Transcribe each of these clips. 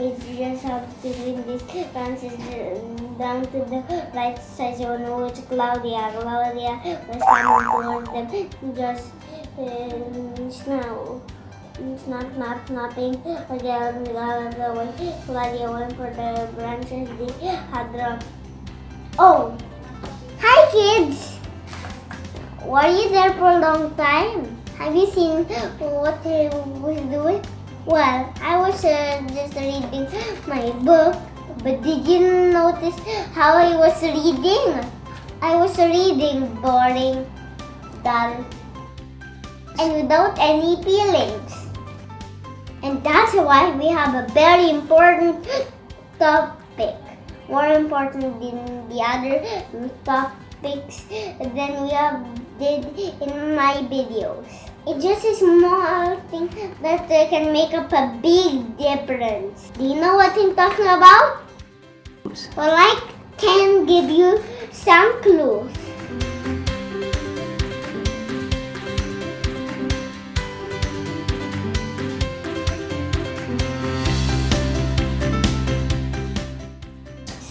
It's just have to bring this branches down to the right side. So know it's Claudia. Claudia was coming towards them. Just now. It's nothing. Again, the way Claudia went for the branches they had dropped. Oh! Hi kids! Were you there for a long time? Have you seen what he was doing? Well, I was just reading my book, but did you notice how I was reading? I was reading boring, dull, and without any feelings. And that's why we have a very important topic, more important than the other topics than we have did in my videos. It's just a small thing that can make up a big difference. Do you know what I'm talking about? Well, I can give you some clues.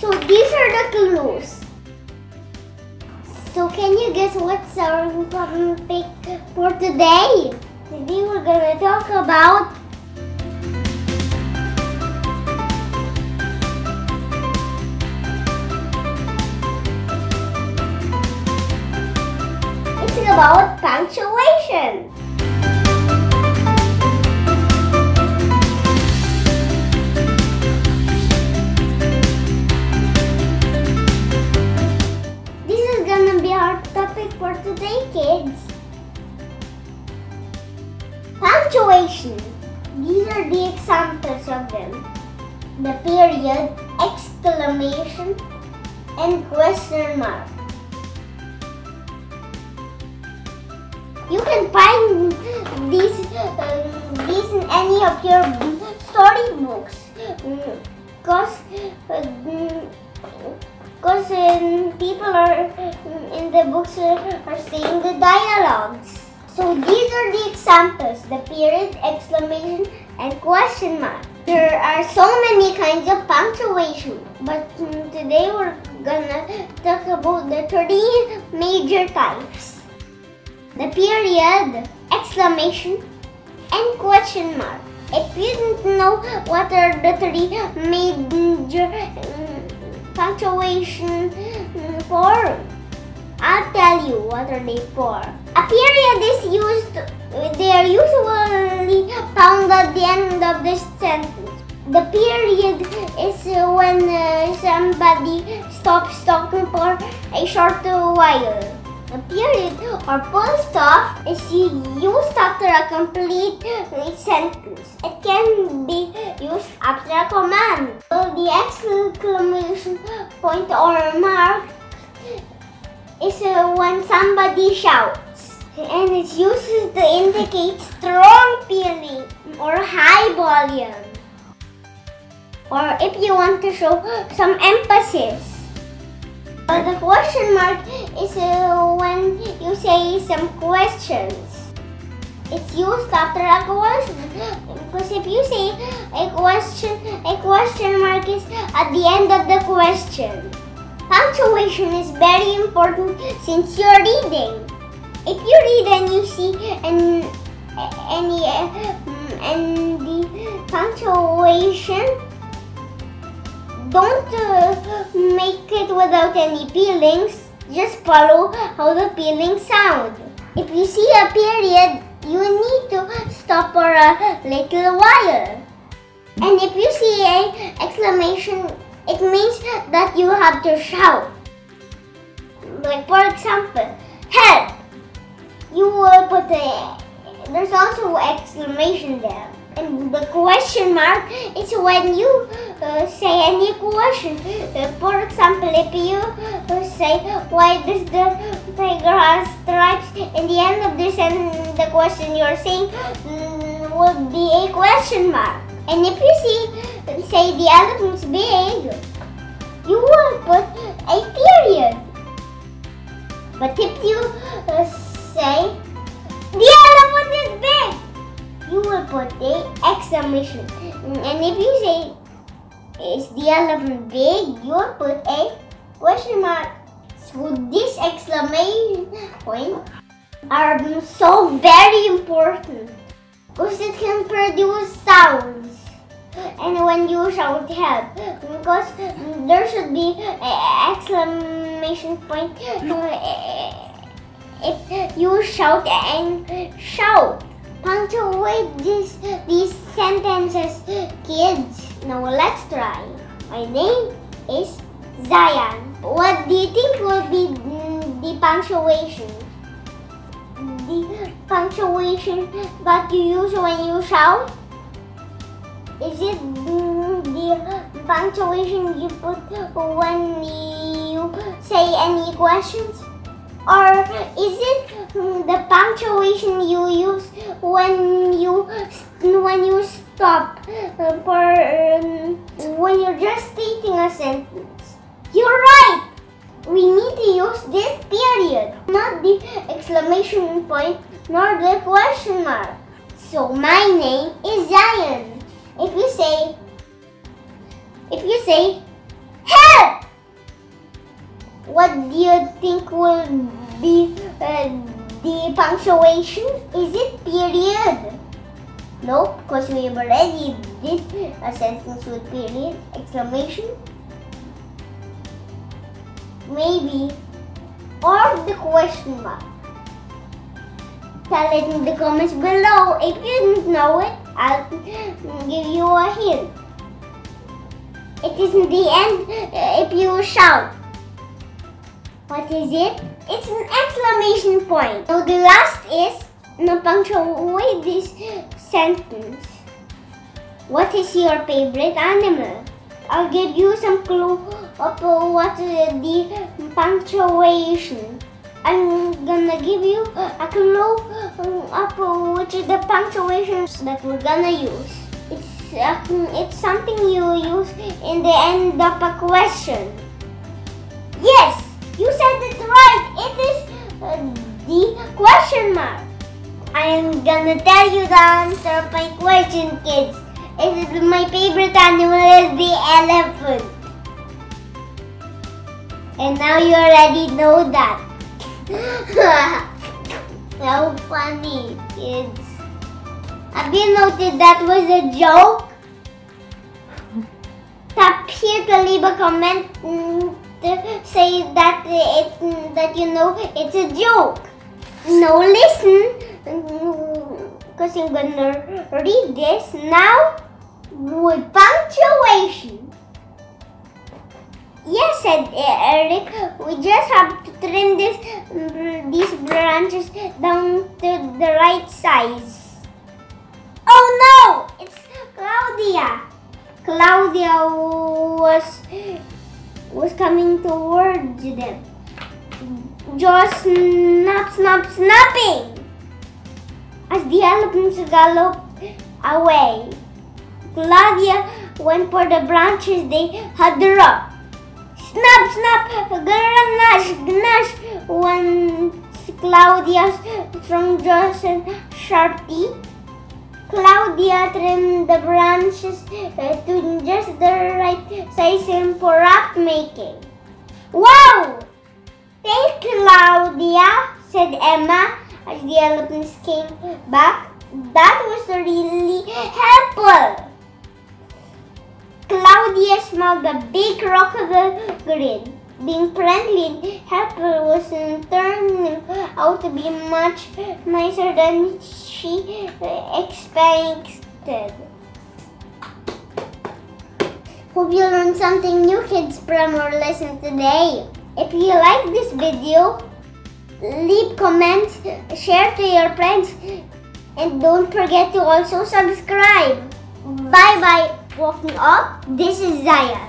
So these are the clues. So can you guess what's our topic for today? Today we're gonna talk about punctuation. Our topic for today, kids. Punctuation. These are the examples of them. The period, exclamation, and question mark. You can find these in any of your storybooks. Because people are in the books are saying the dialogues. So these are the examples: the period, exclamation, and question mark. There are so many kinds of punctuation, but today we're gonna talk about the 3 major types: the period, exclamation, and question mark. If you didn't know what are the 3 major punctuation for, I'll tell you what are they for. A period is used, they are usually found at the end of the sentence. The period is when somebody stops talking for a short while. A period or full stop is used after a complete sentence. It can be used after a command. So the exclamation point or mark is when somebody shouts, and it's used to indicate strong feeling or high volume, or if you want to show some emphasis. The question mark is when you say some questions. It's used after a question, because if you say a question mark is at the end of the question. Punctuation is very important since you're reading. If you read and you see and the punctuation, don't make it without any feelings. Just follow how the feelings sound. If you see a period, you need to stop for a little while. And if you see an exclamation, it means that you have to shout. Like for example, help! You will put there's also exclamation there. And the question mark is when you say any question. For example, if you say, why does the tiger have stripes? In the end of this and the question you're saying would be a question mark. And if you say the elephant's big, you will put a period. But if you say, the elephant is big, you will put the exclamation. And if you say, Is the elephant big? You'll put a question mark. So this exclamation point are so very important because it can produce sounds. And when you shout help, because there should be an exclamation point if you shout and shout. Punctuate these sentences, kids. Now let's try. My name is Zayan. What do you think will be the punctuation? The punctuation that you use when you shout? Is it the punctuation you put when you say any questions? Or is it the punctuation you use when you stop when you're just stating a sentence? You're right! We need to use this period, not the exclamation point nor the question mark. So my name is Zayan. If you say help, what do you think will be the punctuation? Is it period? No, because we've already did a sentence with period, exclamation. Maybe, or the question mark. Tell it in the comments below. If you didn't know it, I'll give you a hint. It is in the end if you shout. What is it? It's an exclamation point. So the last is no punctuate this sentence. What is your favorite animal? I'll give you some clue of what the punctuation. I'm gonna give you a clue of which is the punctuations that we're gonna use. It's something you use in the end of a question. Yes, you said it right. It is the question mark. I'm gonna tell you the answer of my question, kids. My favorite animal is the elephant. And now you already know that. So funny, kids. Have you noted that was a joke? Tap here to leave a comment to say that you know it's a joke. Now listen, because I'm gonna read this now with punctuation. Yes, said Eric. We just have to trim these branches down to the right size. Oh no! It's Claudia. Claudia was coming towards them. Just snapping as the elephants galloped away. Claudia went for the branches they had dropped. Snap, snap, ganache, ganache, went Claudia's strong jaws and sharp teeth. Claudia trimmed the branches to just the right size for raft making. Wow! Thank Claudia, said Emma as the elephants came back. That was really helpful. Claudia smiled a big crocodile grin. Being friendly and helpful was turning out to be much nicer than she expected. Hope you learned something new, kids, from our lesson today. If you like this video, leave comments, share to your friends, and don't forget to also subscribe. Bye bye. Walking up, this is Zayan.